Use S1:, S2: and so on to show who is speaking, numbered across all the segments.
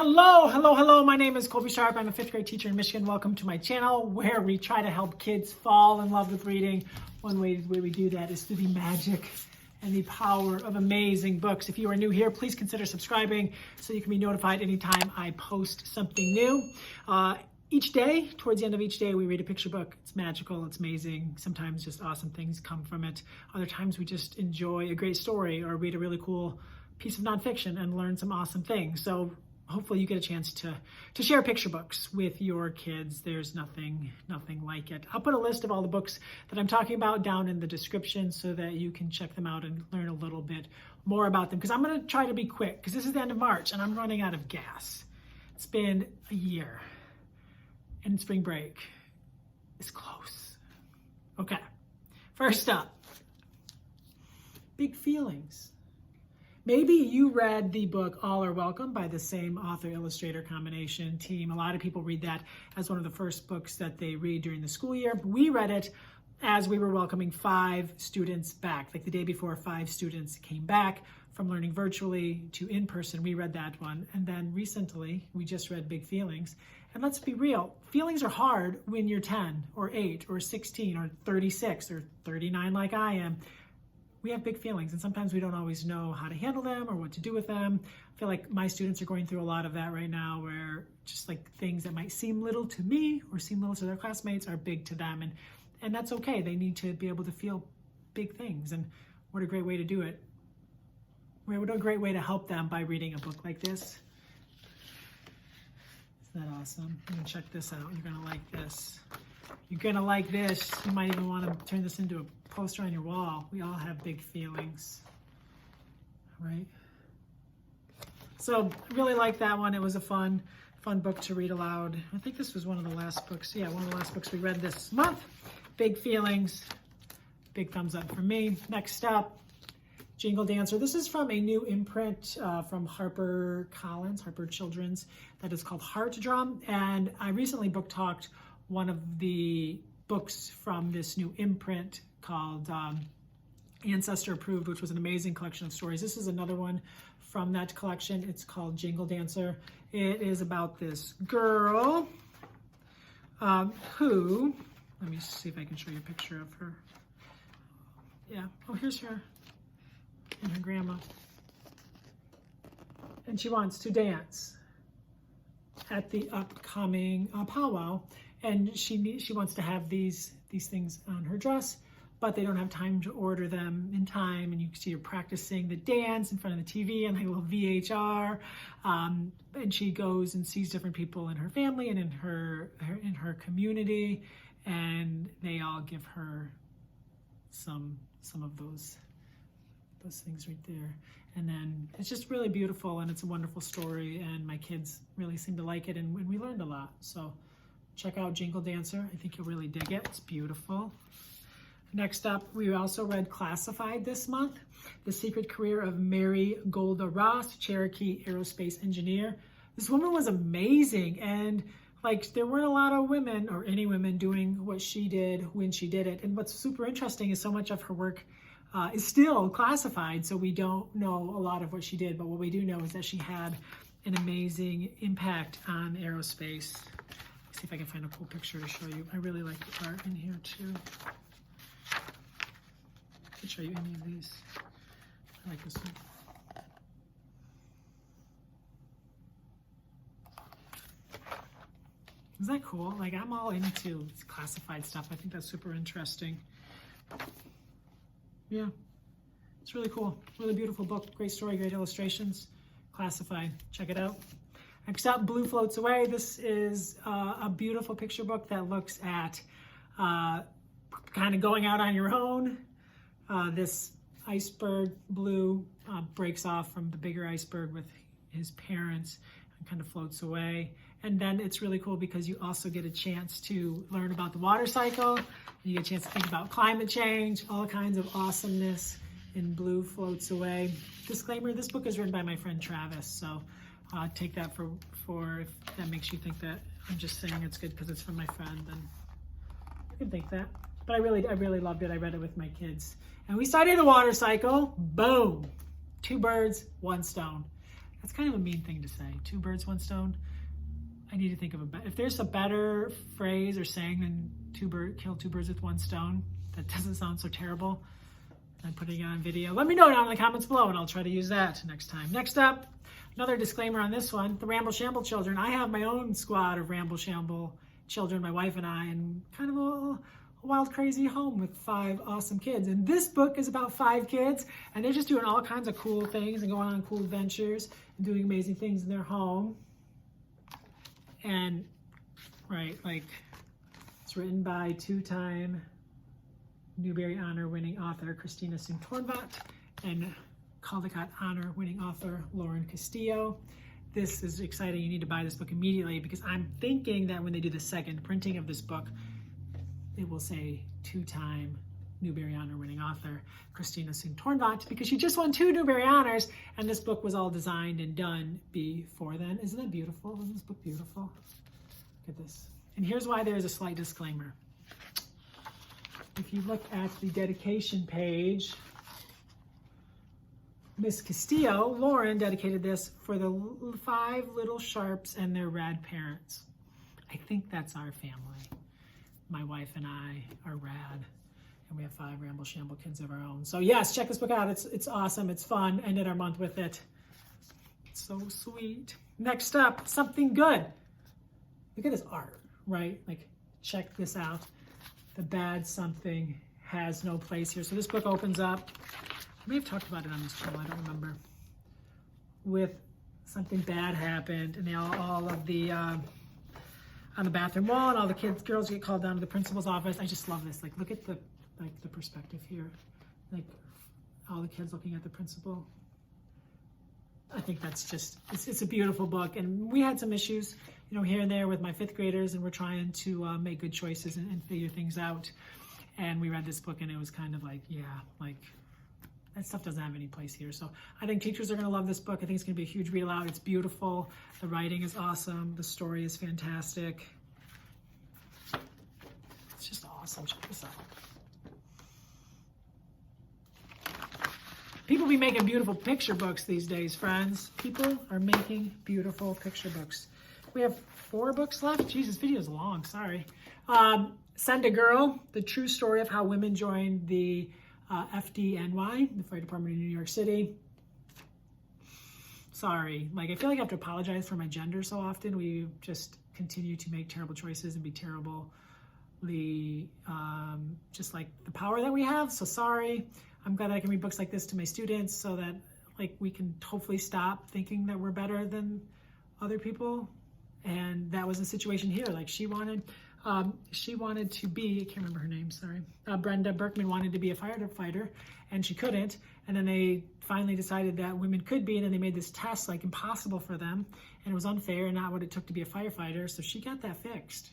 S1: Hello. My name is Colby Sharp. I'm a 5th grade teacher in Michigan. Welcome to my channel where we try to help kids fall in love with reading. One way we do that is through the magic and the power of amazing books. If you are new here, please consider subscribing so you can be notified anytime I post something new. Each day, towards the end of each day, we read a picture book. It's magical, it's amazing. Sometimes just awesome things come from it. Other times we just enjoy a great story or read a really cool piece of nonfiction and learn some awesome things. So hopefully you get a chance to share picture books with your kids. There's nothing like it. I'll put a list of all the books that I'm talking about down in the description so that you can check them out and learn a little bit more about them. Because I'm going to try to be quick because this is the end of March and I'm running out of gas. It's been a year and spring break is close. Okay, first up, big feelings. Maybe you read the book All Are Welcome by the same author-illustrator combination team. A lot of people read that as one of the first books that they read during the school year. We read it as we were welcoming 5 students back. Like the day before, 5 students came back from learning virtually to in person. We read that one. And then recently, we just read Big Feelings. And let's be real, feelings are hard when you're 10 or 8 or 16 or 36 or 39 like I am. We have big feelings and sometimes we don't always know how to handle them or what to do with them. I feel like my students are going through a lot of that right now where just like things that might seem little to me or seem little to their classmates are big to them. And that's okay. They need to be able to feel big things. And what a great way to do it. What a great way to help them by reading a book like this. Isn't that awesome? You can check this out. You're going to like this. You're going to like this. You might even want to turn this into a poster on your wall. We all have big feelings, right? So I really like that one. It was a fun book to read aloud. I think this was one of the last books. Yeah, one of the last books we read this month. Big feelings. Big thumbs up for me. Next up, Jingle Dancer. This is from a new imprint from Harper Children's that is called Heart Drum. And I recently book talked one of the books from this new imprint called Ancestor Approved, which was an amazing collection of stories. This is another one from that collection. It's called Jingle Dancer. It is about this girl who, let me see if I can show you a picture of her. Yeah, oh, here's her and her grandma. And she wants to dance at the upcoming powwow. And she wants to have these things on her dress, but they don't have time to order them in time. And you can see her practicing the dance in front of the TV and like a little VHR. And she goes and sees different people in her family and in her community, and they all give her some of those things right there. And then it's just really beautiful and it's a wonderful story. And my kids really seem to like it, and we learned a lot. So check out Jingle Dancer. I think you'll really dig it. It's beautiful. Next up, we also read Classified this month. The Secret Career of Mary Golda Ross, Cherokee aerospace engineer. This woman was amazing. And like there weren't a lot of women or any women doing what she did when she did it. And what's super interesting is so much of her work is still classified. So we don't know a lot of what she did, but what we do know is that she had an amazing impact on aerospace. See if I can find a cool picture to show you. I really like the art in here too. I can show you any of these. I like this one. Isn't that cool? Like I'm all into classified stuff. I think that's super interesting. Yeah, it's really cool. Really beautiful book. Great story, great illustrations. Classified. Check it out. Next up, Blue Floats Away. This is a beautiful picture book that looks at kind of going out on your own. This iceberg, Blue, breaks off from the bigger iceberg with his parents and kind of floats away. And then it's really cool because you also get a chance to learn about the water cycle. You get a chance to think about climate change, all kinds of awesomeness in Blue Floats Away. Disclaimer, this book is written by my friend Travis, so take that for if that makes you think that I'm just saying it's good because it's from my friend, then you can think that. But I really loved it. I read it with my kids. And we studied the water cycle. Boom. 2 birds, 1 stone. That's kind of a mean thing to say. 2 birds, 1 stone. I need to think of if there's a better phrase or saying than kill 2 birds with 1 stone. That doesn't sound so terrible. I'm putting it on video. Let me know down in the comments below and I'll try to use that next time. Next up, another disclaimer on this one, the Ramble Shamble children. I have my own squad of Ramble Shamble children, my wife and I, and kind of a wild, crazy home with 5 awesome kids. And this book is about 5 kids, and they're just doing all kinds of cool things and going on cool adventures and doing amazing things in their home. And, right, like, it's written by 2-time Newbery Honor-winning author Christina Singh Tornvat and Caldecott Honor-winning author Lauren Castillo. This is exciting. You need to buy this book immediately because I'm thinking that when they do the second printing of this book, it will say 2-time Newbery Honor-winning author Christina Singh Tornvat, because she just won 2 Newbery Honors, and this book was all designed and done before then. Isn't that beautiful? Isn't this book beautiful? Look at this. And here's why there's a slight disclaimer. If you look at the dedication page, Miss Castillo, Lauren, dedicated this for the 5 little sharps and their rad parents. I think that's our family. My wife and I are rad, and we have 5 Ramble Shamble kids of our own. So yes, check this book out. It's awesome. It's fun. Ended our month with it. It's so sweet. Next up, something good. Look at this art, right? Like, check this out. The bad something has no place here. So this book opens up. I may have talked about it on this channel. I don't remember. With something bad happened, and they all of the on the bathroom wall, and all the girls get called down to the principal's office. I just love this. Like, look at the perspective here. Like, all the kids looking at the principal. I think that's just, it's a beautiful book. And we had some issues, you know, here and there with my 5th graders, and we're trying to make good choices and figure things out. And we read this book, and it was kind of like, yeah, like, that stuff doesn't have any place here. So I think teachers are going to love this book. I think it's going to be a huge read aloud. It's beautiful. The writing is awesome. The story is fantastic. It's just awesome. Check this out. People be making beautiful picture books these days, friends. People are making beautiful picture books. We have 4 books left. Jesus, this video is long. Sorry. Send a Girl, the true story of how women joined the FDNY, the Fire Department in New York City. Sorry, like, I feel like I have to apologize for my gender so often. We just continue to make terrible choices and be terribly, just like the power that we have. So sorry. I'm glad I can read books like this to my students so that, like, we can hopefully stop thinking that we're better than other people. And that was the situation here. Like, she wanted to be, I can't remember her name, sorry. Brenda Berkman wanted to be a firefighter, and she couldn't. And then they finally decided that women could be, and then they made this test, like, impossible for them. And it was unfair and not what it took to be a firefighter. So she got that fixed.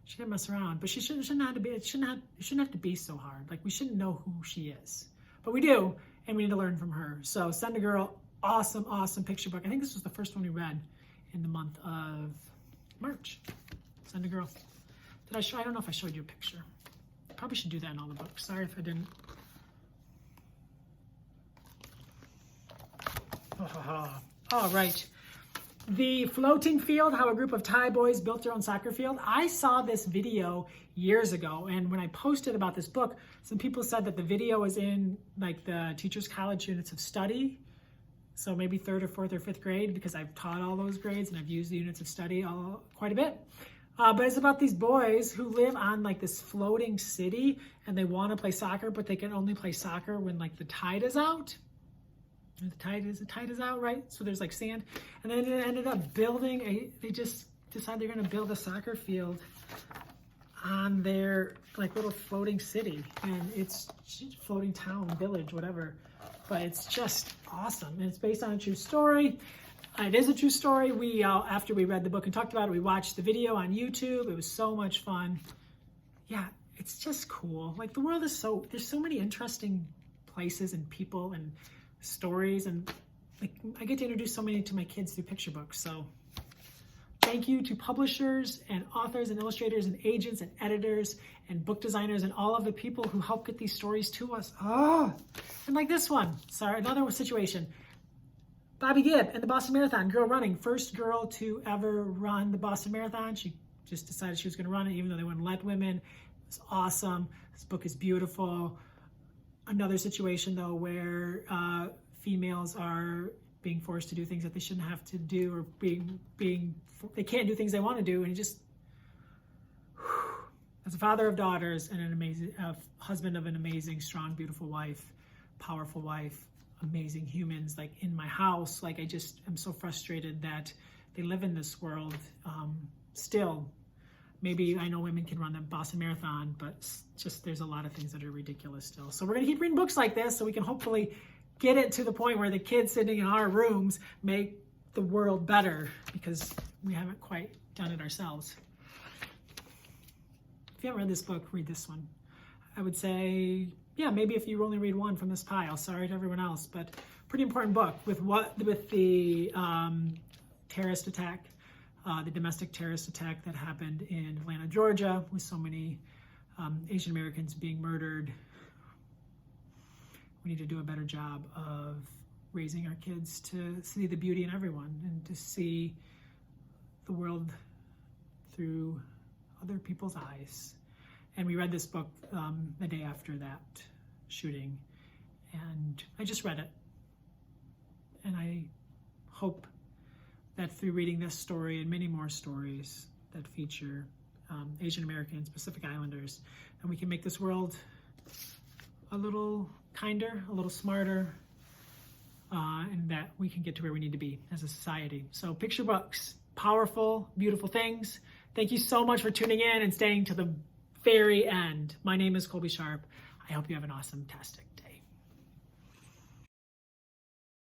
S1: She didn't mess around, but she shouldn't have to be, it shouldn't have to be so hard. Like, we shouldn't know who she is, but we do, and we need to learn from her. So Send a Girl, awesome, awesome picture book. I think this was the first one we read in the month of March. Send a Girl. Did I show? I don't know if I showed you a picture. Probably should do that in all the books. Sorry if I didn't. All right. The Floating Field, how a group of Thai boys built their own soccer field. I saw this video years ago, and when I posted about this book, some people said that the video was in, like, the Teachers College units of study. So maybe 3rd or 4th or 5th grade, because I've taught all those grades and I've used the units of study quite a bit. But it's about these boys who live on, like, this floating city, and they want to play soccer, but they can only play soccer when, like, the tide is out. The tide is out, right? So there's, like, sand. And then it ended up building they just decided they're going to build a soccer field on their, like, little floating city. And it's floating town, village, whatever. But it's just awesome. And it's based on a true story. It is a true story. We, after we read the book and talked about it, we watched the video on YouTube. It was so much fun. Yeah, it's just cool. Like, the world is there's so many interesting places and people and stories, and, like, I get to introduce so many to my kids through picture books. So thank you to publishers and authors and illustrators and agents and editors and book designers and all of the people who help get these stories to us. Oh, and like this one. Sorry, another situation. Bobby Gibb and the Boston Marathon, girl running. First girl to ever run the Boston Marathon. She just decided she was going to run it, even though they wouldn't let women. It was awesome. This book is beautiful. Another situation, though, where females are being forced to do things that they shouldn't have to do, or they can't do things they want to do, and it just, as a father of daughters and an amazing husband of an amazing, strong, beautiful wife, powerful wife, amazing humans, like in my house, like I just am so frustrated that they live in this world still. Maybe I know women can run the Boston Marathon, but just there's a lot of things that are ridiculous still. So we're gonna keep reading books like this so we can hopefully get it to the point where the kids sitting in our rooms make the world better, because we haven't quite done it ourselves. If you haven't read this book, read this one. I would say, yeah, maybe if you only read one from this pile, sorry to everyone else, but pretty important book with the terrorist attack, the domestic terrorist attack that happened in Atlanta, Georgia, with so many Asian Americans being murdered. We need to do a better job of raising our kids to see the beauty in everyone and to see the world through other people's eyes. And we read this book the day after that shooting, and I just read it. And I hope that through reading this story and many more stories that feature Asian Americans, Pacific Islanders, and we can make this world a little kinder, a little smarter, and that we can get to where we need to be as a society. So picture books, powerful, beautiful things. Thank you so much for tuning in and staying to the very end. My name is Colby Sharp. I hope you have an awesome tastic.